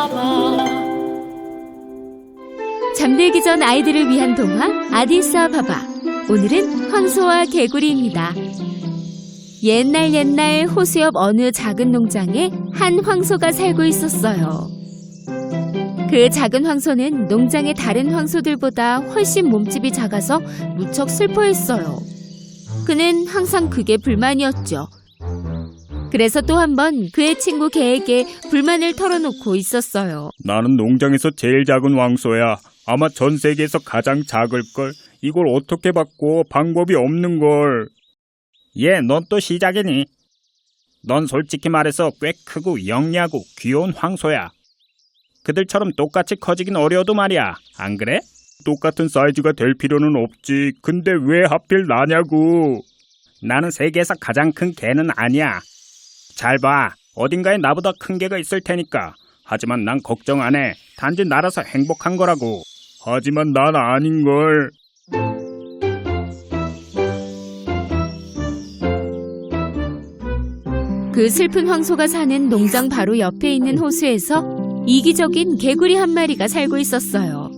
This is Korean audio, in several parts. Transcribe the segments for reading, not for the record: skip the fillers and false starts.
아바바. 잠들기 전 아이들을 위한 동화 아디스 아바바. 오늘은 황소와 개구리입니다. 옛날 호수 옆 어느 작은 농장에 한 황소가 살고 있었어요. 그 작은 황소는 농장의 다른 황소들보다 훨씬 몸집이 작아서 무척 슬퍼했어요. 그는 항상 그게 불만이었죠. 그래서 또 한 번 그의 친구 개에게 불만을 털어놓고 있었어요. 나는 농장에서 제일 작은 황소야. 아마 전 세계에서 가장 작을걸. 이걸 어떻게 바꿔? 방법이 없는걸. 넌 또 시작이니? 넌 솔직히 말해서 꽤 크고 영리하고 귀여운 황소야. 그들처럼 똑같이 커지긴 어려워도 말이야. 안 그래? 똑같은 사이즈가 될 필요는 없지. 근데 왜 하필 나냐고. 나는 세계에서 가장 큰 개는 아니야. 잘 봐. 어딘가에 나보다 큰 개가 있을 테니까. 하지만 난 걱정 안 해. 단지 날아서 행복한 거라고. 하지만 난 아닌걸. 그 슬픈 황소가 사는 농장 바로 옆에 있는 호수에서 이기적인 개구리 한 마리가 살고 있었어요.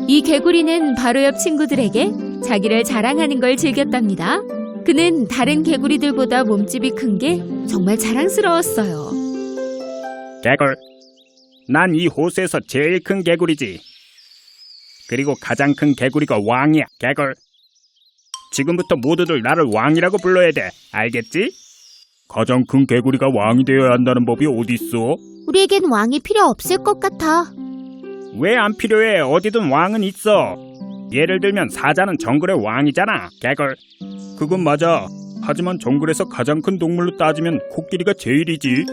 이 개구리는 바로 옆 친구들에게 자기를 자랑하는 걸 즐겼답니다. 그는 다른 개구리들보다 몸집이 큰 게 정말 자랑스러웠어요. 개굴. 난 이 호수에서 제일 큰 개구리지. 그리고 가장 큰 개구리가 왕이야. 개굴. 지금부터 모두들 나를 왕이라고 불러야 돼. 알겠지? 가장 큰 개구리가 왕이 되어야 한다는 법이 어딨어? 우리에겐 왕이 필요 없을 것 같아. 왜 안 필요해? 어디든 왕은 있어. 예를 들면 사자는 정글의 왕이잖아. 개굴. 그건 맞아. 하지만 정글에서 가장 큰 동물로 따지면 코끼리가 제일이지.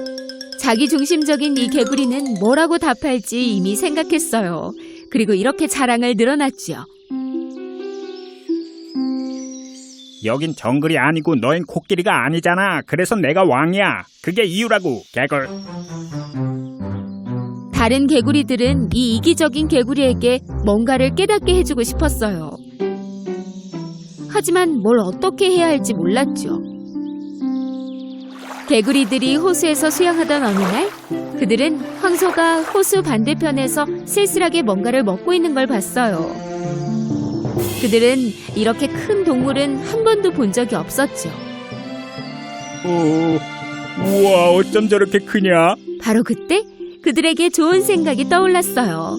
자기중심적인 이 개구리는 뭐라고 답할지 이미 생각했어요. 그리고 이렇게 자랑을 늘어놨죠. 여긴 정글이 아니고 너흰 코끼리가 아니잖아. 그래서 내가 왕이야. 그게 이유라고. 개굴. 다른 개구리들은 이 이기적인 개구리에게 뭔가를 깨닫게 해주고 싶었어요. 하지만 뭘 어떻게 해야 할지 몰랐죠. 개구리들이 호수에서 수영하던 어느 날, 그들은 황소가 호수 반대편에서 쓸쓸하게 뭔가를 먹고 있는 걸 봤어요. 그들은 이렇게 큰 동물은 한 번도 본 적이 없었죠. 우와, 어쩜 저렇게 크냐? 바로 그때 그들에게 좋은 생각이 떠올랐어요.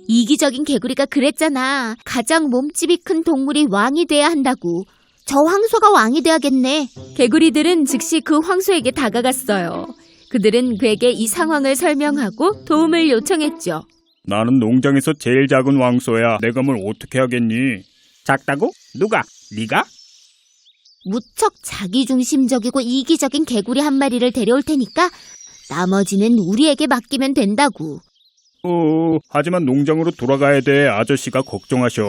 이기적인 개구리가 그랬잖아. 가장 몸집이 큰 동물이 왕이 돼야 한다고. 저 황소가 왕이 돼야겠네. 개구리들은 즉시 그 황소에게 다가갔어요. 그들은 그에게 이 상황을 설명하고 도움을 요청했죠. 나는 농장에서 제일 작은 황소야. 내가 뭘 어떻게 하겠니? 작다고? 누가? 네가? 무척 자기중심적이고 이기적인 개구리 한 마리를 데려올 테니까 나머지는 우리에게 맡기면 된다고. 하지만 농장으로 돌아가야 돼. 아저씨가 걱정하셔.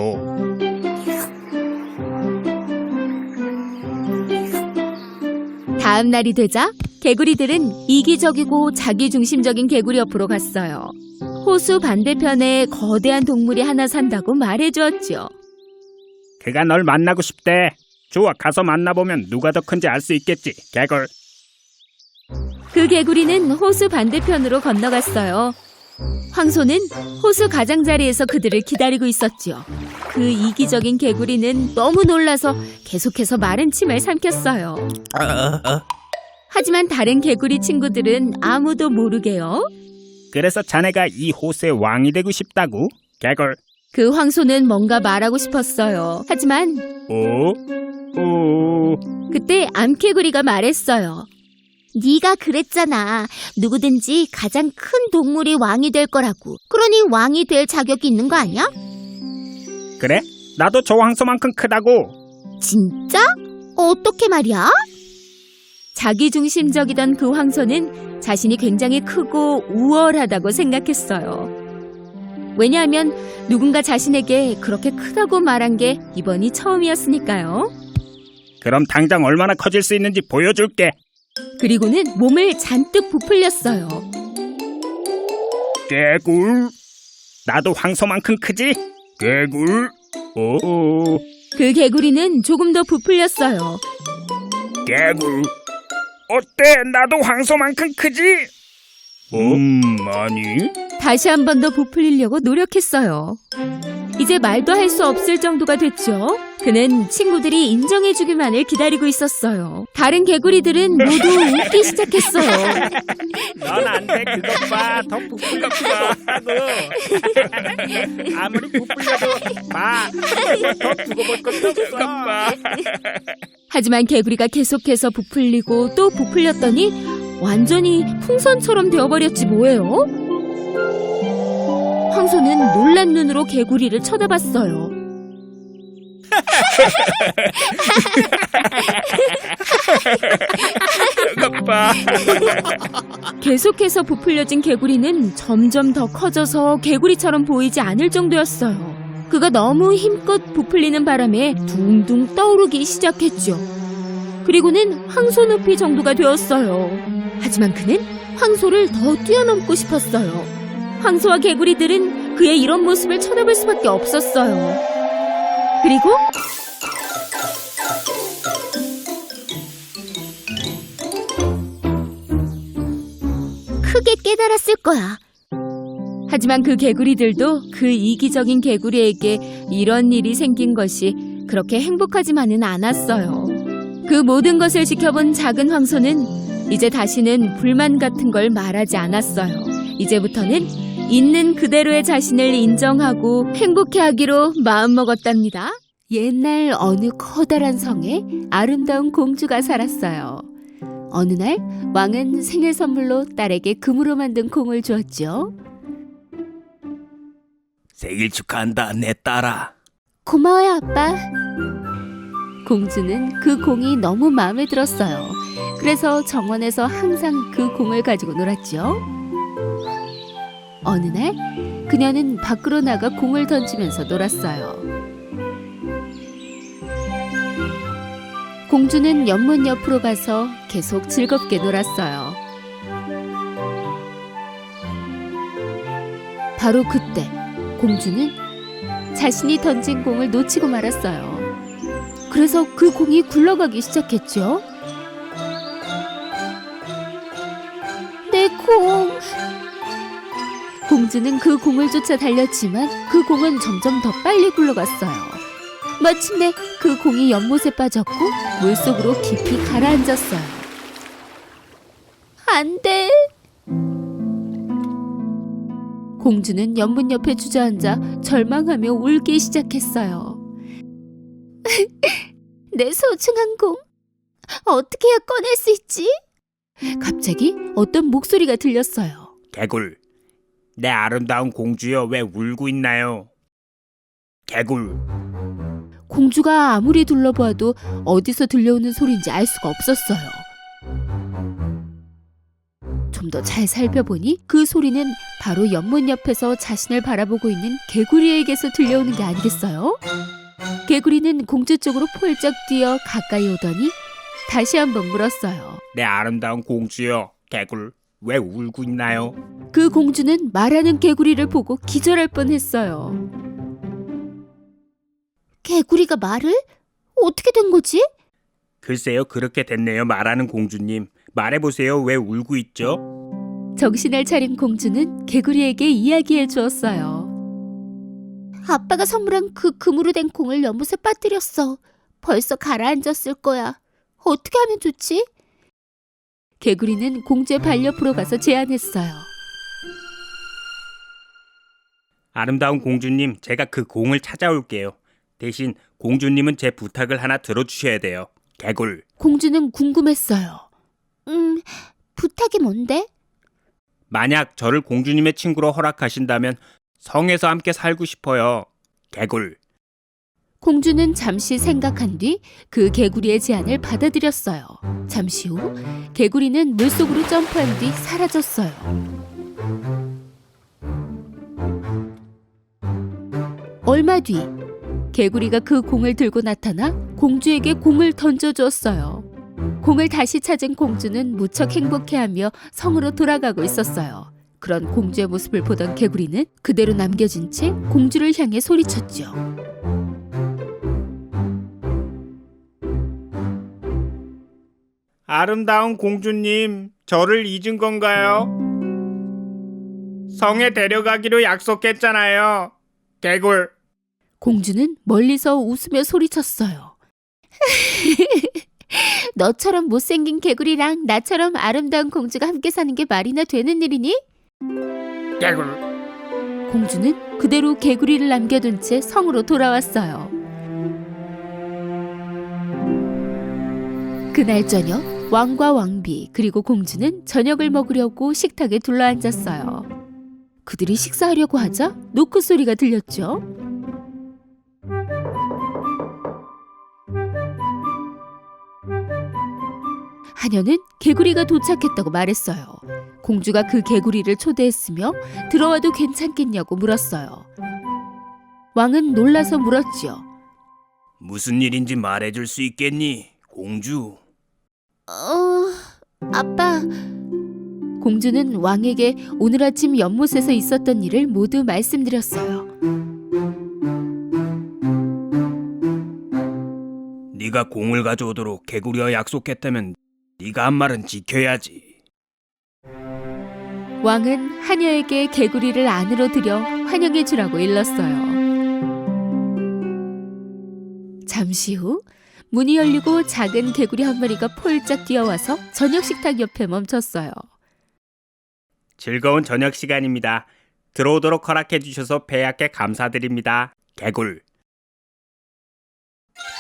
다음 날이 되자 개구리들은 이기적이고 자기중심적인 개구리 옆으로 갔어요. 호수 반대편에 거대한 동물이 하나 산다고 말해주었죠. 그가 널 만나고 싶대. 좋아, 가서 만나보면 누가 더 큰지 알 수 있겠지. 개굴. 그 개구리는 호수 반대편으로 건너갔어요. 황소는 호수 가장자리에서 그들을 기다리고 있었죠. 그 이기적인 개구리는 너무 놀라서 계속해서 마른 침을 삼켰어요. 하지만 다른 개구리 친구들은 아무도 모르게요. 그래서 자네가 이 호수의 왕이 되고 싶다고? 개굴. 그 황소는 뭔가 말하고 싶었어요. 하지만 그때 암개구리가 말했어요. 네가 그랬잖아. 누구든지 가장 큰 동물이 왕이 될 거라고. 그러니 왕이 될 자격이 있는 거 아니야? 그래? 나도 저 황소만큼 크다고. 진짜? 어떻게 말이야? 자기중심적이던 그 황소는 자신이 굉장히 크고 우월하다고 생각했어요. 왜냐하면 누군가 자신에게 그렇게 크다고 말한 게 이번이 처음이었으니까요. 그럼 당장 얼마나 커질 수 있는지 보여줄게. 그리고는 몸을 잔뜩 부풀렸어요. 개굴. 나도 황소만큼 크지? 개굴. 그 개구리는 조금 더 부풀렸어요. 개굴. 어때? 나도 황소만큼 크지? 아니. 다시 한 번 더 부풀리려고 노력했어요. 이제 말도 할 수 없을 정도가 됐죠. 그는 친구들이 인정해주기만을 기다리고 있었어요. 다른 개구리들은 모두 웃기 시작했어요. 넌 안 돼. 그것 봐. 더 부풀렸어. 아무리 부풀려도 봐. 더 두고 볼 것도 없어. 하지만 개구리가 계속해서 부풀리고 또 부풀렸더니 완전히 풍선처럼 되어버렸지 뭐예요? 황소는 놀란 눈으로 개구리를 쳐다봤어요. 그것 봐. 계속해서 부풀려진 개구리는 점점 더 커져서 개구리처럼 보이지 않을 정도였어요. 그가 너무 힘껏 부풀리는 바람에 둥둥 떠오르기 시작했죠. 그리고는 황소 높이 정도가 되었어요. 하지만 그는 황소를 더 뛰어넘고 싶었어요. 황소와 개구리들은 그의 이런 모습을 쳐다볼 수밖에 없었어요. 그리고 크게 깨달았을 거야. 하지만 그 개구리들도 그 이기적인 개구리에게 이런 일이 생긴 것이 그렇게 행복하지만은 않았어요. 그 모든 것을 지켜본 작은 황소는 이제 다시는 불만 같은 걸 말하지 않았어요. 이제부터는 있는 그대로의 자신을 인정하고 행복해하기로 마음먹었답니다. 옛날 어느 커다란 성에 아름다운 공주가 살았어요. 어느 날 왕은 생일 선물로 딸에게 금으로 만든 공을 주었죠. 생일 축하한다, 내 딸아. 고마워요, 아빠. 공주는 그 공이 너무 마음에 들었어요. 그래서 정원에서 항상 그 공을 가지고 놀았죠. 어느 날 그녀는 밖으로 나가 공을 던지면서 놀았어요. 공주는 연못 옆으로 가서 계속 즐겁게 놀았어요. 바로 그때 공주는 자신이 던진 공을 놓치고 말았어요. 그래서 그 공이 굴러가기 시작했죠. 내 공! 공주는 그 공을 쫓아 달렸지만 그 공은 점점 더 빨리 굴러갔어요. 마침내 그 공이 연못에 빠졌고 물속으로 깊이 가라앉았어요. 안 돼! 공주는 연못 옆에 주저앉아 절망하며 울기 시작했어요. 내 소중한 공, 어떻게 해야 꺼낼 수 있지? 갑자기 어떤 목소리가 들렸어요. 개굴, 내 아름다운 공주여 왜 울고 있나요? 개굴. 공주가 아무리 둘러봐도 어디서 들려오는 소리인지 알 수가 없었어요. 좀 더 잘 살펴보니 그 소리는 바로 연못 옆에서 자신을 바라보고 있는 개구리에게서 들려오는 게 아니겠어요? 개구리는 공주 쪽으로 폴짝 뛰어 가까이 오더니 다시 한번 물었어요. 내 아름다운 공주여, 개굴, 왜 울고 있나요? 그 공주는 말하는 개구리를 보고 기절할 뻔했어요. 개구리가 말을? 어떻게 된 거지? 글쎄요, 그렇게 됐네요, 말하는 공주님. 말해보세요, 왜 울고 있죠? 정신을 차린 공주는 개구리에게 이야기해 주었어요. 아빠가 선물한 그 금으로 된 공을 연못에 빠뜨렸어. 벌써 가라앉았을 거야. 어떻게 하면 좋지? 개구리는 공주의 발 옆으로 가서 제안했어요. 아름다운 공주님, 제가 그 공을 찾아올게요. 대신 공주님은 제 부탁을 하나 들어주셔야 돼요. 개굴. 공주는 궁금했어요. 부탁이 뭔데? 만약 저를 공주님의 친구로 허락하신다면 성에서 함께 살고 싶어요. 개굴. 공주는 잠시 생각한 뒤 그 개구리의 제안을 받아들였어요. 잠시 후 개구리는 물속으로 점프한 뒤 사라졌어요. 얼마 뒤 개구리가 그 공을 들고 나타나 공주에게 공을 던져주었어요. 공을 다시 찾은 공주는 무척 행복해하며 성으로 돌아가고 있었어요. 그런 공주의 모습을 보던 개구리는 그대로 남겨진 채 공주를 향해 소리쳤죠. 아름다운 공주님, 저를 잊은 건가요? 성에 데려가기로 약속했잖아요. 개굴. 공주는 멀리서 웃으며 소리쳤어요. 너처럼 못생긴 개구리랑 나처럼 아름다운 공주가 함께 사는 게 말이나 되는 일이니? 개굴. 공주는 그대로 개구리를 남겨둔 채 성으로 돌아왔어요. 그날 저녁 왕과 왕비 그리고 공주는 저녁을 먹으려고 식탁에 둘러앉았어요. 그들이 식사하려고 하자 노크 소리가 들렸죠. 하녀는 개구리가 도착했다고 말했어요. 공주가 그 개구리를 초대했으며 들어와도 괜찮겠냐고 물었어요. 왕은 놀라서 물었지요. 무슨 일인지 말해줄 수 있겠니, 공주? 아빠. 공주는 왕에게 오늘 아침 연못에서 있었던 일을 모두 말씀드렸어요. 네가 공을 가져오도록 개구리와 약속했다면 네가 한 말은 지켜야지. 왕은 하녀에게 개구리를 안으로 들여 환영해 주라고 일렀어요. 잠시 후 문이 열리고 작은 개구리 한 마리가 폴짝 뛰어와서 저녁 식탁 옆에 멈췄어요. 즐거운 저녁 시간입니다. 들어오도록 허락해 주셔서 배약께 감사드립니다. 개굴.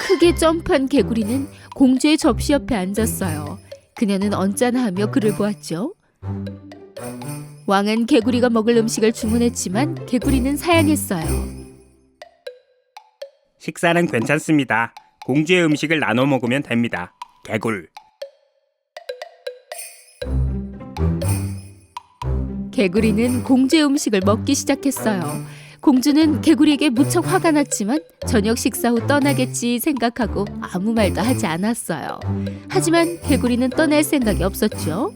크게 점프한 개구리는 공주의 접시 옆에 앉았어요. 그녀는 언짢아하며 그를 보았죠. 왕은 개구리가 먹을 음식을 주문했지만 개구리는 사양했어요. 식사는 괜찮습니다. 공주의 음식을 나눠 먹으면 됩니다. 개굴. 개구리는 공주의 음식을 먹기 시작했어요. 공주는 개구리에게 무척 화가 났지만 저녁 식사 후 떠나겠지 생각하고 아무 말도 하지 않았어요. 하지만 개구리는 떠날 생각이 없었죠.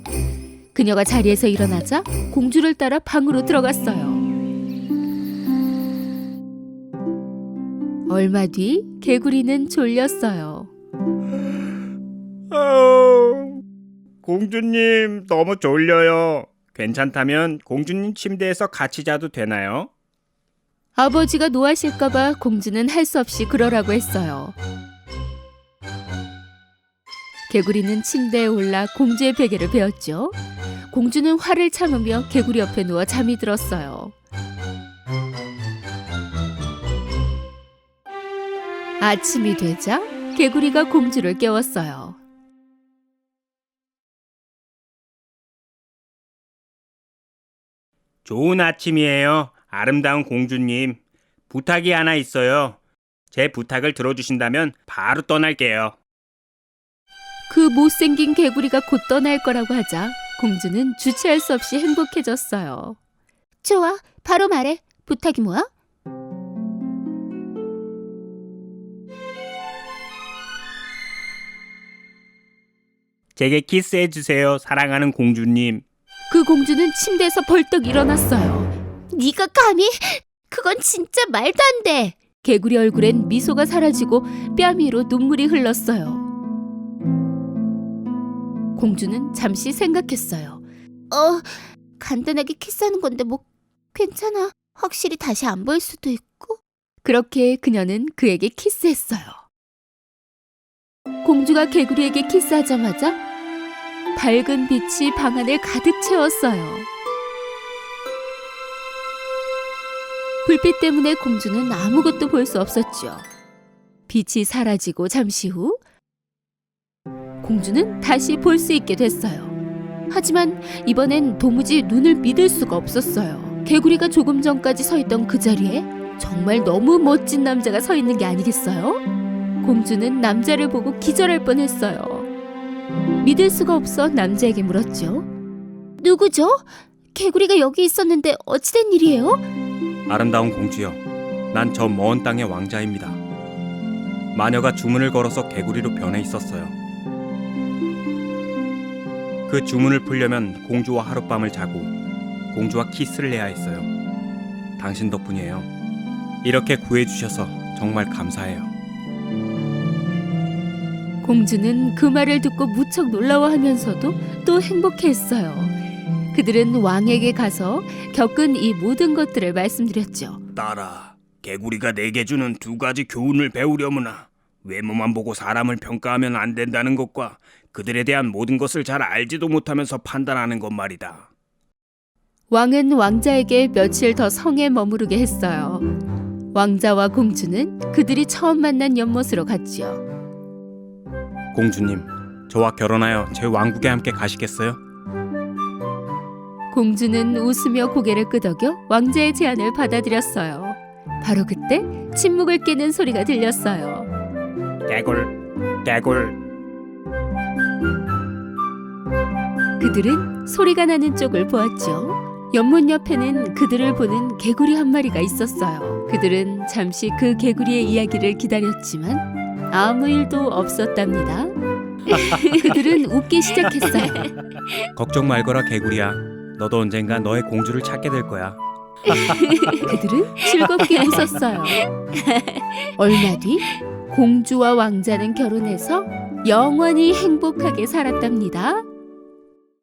그녀가 자리에서 일어나자 공주를 따라 방으로 들어갔어요. 얼마 뒤 개구리는 졸렸어요. 공주님, 너무 졸려요. 괜찮다면 공주님 침대에서 같이 자도 되나요? 아버지가 노하실까봐 공주는 할 수 없이 그러라고 했어요. 개구리는 침대에 올라 공주의 베개를 베었죠. 공주는 화를 참으며 개구리 옆에 누워 잠이 들었어요. 아침이 되자 개구리가 공주를 깨웠어요. 좋은 아침이에요. 아름다운 공주님. 부탁이 하나 있어요. 제 부탁을 들어주신다면 바로 떠날게요. 그 못생긴 개구리가 곧 떠날 거라고 하자 공주는 주체할 수 없이 행복해졌어요. 좋아, 바로 말해. 부탁이 뭐야? 제게 키스해주세요, 사랑하는 공주님. 그 공주는 침대에서 벌떡 일어났어요. 네가 감히? 그건 진짜 말도 안 돼. 개구리 얼굴엔 미소가 사라지고 뺨 위로 눈물이 흘렀어요. 공주는 잠시 생각했어요. 간단하게 키스하는 건데 뭐 괜찮아. 확실히 다시 안 보일 수도 있고. 그렇게 그녀는 그에게 키스했어요. 공주가 개구리에게 키스하자마자 밝은 빛이 방 안을 가득 채웠어요. 불빛 때문에 공주는 아무것도 볼 수 없었죠. 빛이 사라지고 잠시 후 공주는 다시 볼 수 있게 됐어요. 하지만 이번엔 도무지 눈을 믿을 수가 없었어요. 개구리가 조금 전까지 서 있던 그 자리에 정말 너무 멋진 남자가 서 있는 게 아니겠어요? 공주는 남자를 보고 기절할 뻔했어요. 믿을 수가 없어 남자에게 물었죠. 누구죠? 개구리가 여기 있었는데 어찌된 일이에요? 아름다운 공주여, 난 저 먼 땅의 왕자입니다. 마녀가 주문을 걸어서 개구리로 변해 있었어요. 그 주문을 풀려면 공주와 하룻밤을 자고 공주와 키스를 해야 했어요. 당신 덕분이에요. 이렇게 구해주셔서 정말 감사해요. 공주는 그 말을 듣고 무척 놀라워하면서도 또 행복해했어요. 그들은 왕에게 가서 겪은 이 모든 것들을 말씀드렸죠. 딸아, 개구리가 내게 주는 두 가지 교훈을 배우려무나 외모만 보고 사람을 평가하면 안 된다는 것과 그들에 대한 모든 것을 잘 알지도 못하면서 판단하는 것 말이다. 왕은 왕자에게 며칠 더 성에 머무르게 했어요. 왕자와 공주는 그들이 처음 만난 연못으로 갔지요. 공주님, 저와 결혼하여 제 왕국에 함께 가시겠어요? 공주는 웃으며 고개를 끄덕여 왕자의 제안을 받아들였어요. 바로 그때 침묵을 깨는 소리가 들렸어요. 개굴, 개굴. 그들은 소리가 나는 쪽을 보았죠. 연못 옆에는 그들을 보는 개구리 한 마리가 있었어요. 그들은 잠시 그 개구리의 이야기를 기다렸지만 아무 일도 없었답니다. 그들은 웃기 시작했어요. 걱정 말거라 개구리야. 너도 언젠가 너의 공주를 찾게 될 거야. 그들은 즐겁게 웃었어요. 얼마 뒤 공주와 왕자는 결혼해서 영원히 행복하게 살았답니다.